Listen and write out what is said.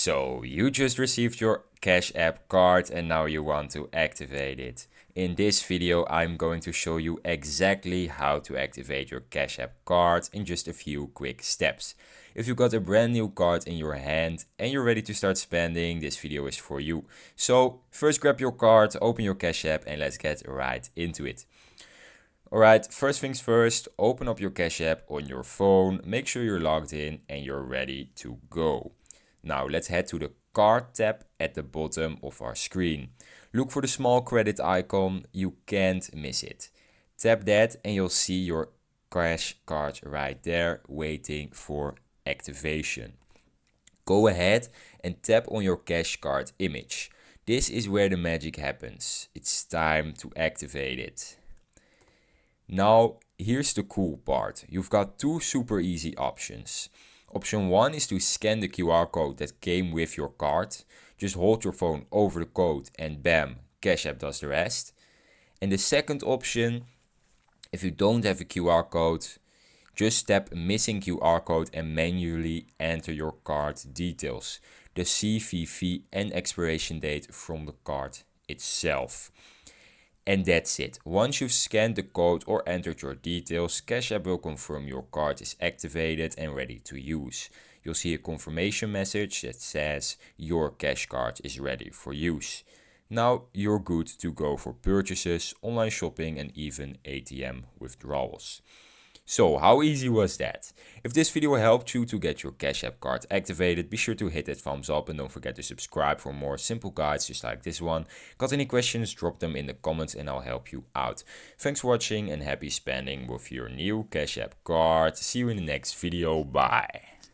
So you just received your Cash App card and now you want to activate it. In this video I'm going to show you exactly how to activate your Cash App card in just a few quick steps. If you got a brand new card in your hand and you're ready to start spending, this video is for you. So first grab your card, open your Cash App and let's get right into it. Alright, first things first, open up your Cash App on your phone, make sure you're logged in and you're ready to go. Now let's head to the card tab at the bottom of our screen. Look for the small credit icon, you can't miss it. Tap that and you'll see your cash card right there waiting for activation. Go ahead and tap on your cash card image. This is where the magic happens. It's time to activate it. Now here's the cool part. You've got two super easy options. Option 1 is to scan the QR code that came with your card. Just hold your phone over the code and bam, Cash App does the rest. And the second option, if you don't have a QR code, just tap missing QR code and manually enter your card details, the CVV and expiration date from the card itself. And that's it. Once you've scanned the code or entered your details, Cash App will confirm your card is activated and ready to use. You'll see a confirmation message that says your cash card is ready for use. Now you're good to go for purchases, online shopping and even ATM withdrawals. So how easy was that? If this video helped you to get your Cash App card activated, be sure to hit that thumbs up and don't forget to subscribe for more simple guides just like this one. Got any questions? Drop them in the comments and I'll help you out. Thanks for watching and happy spending with your new Cash App card. See you in the next video. Bye.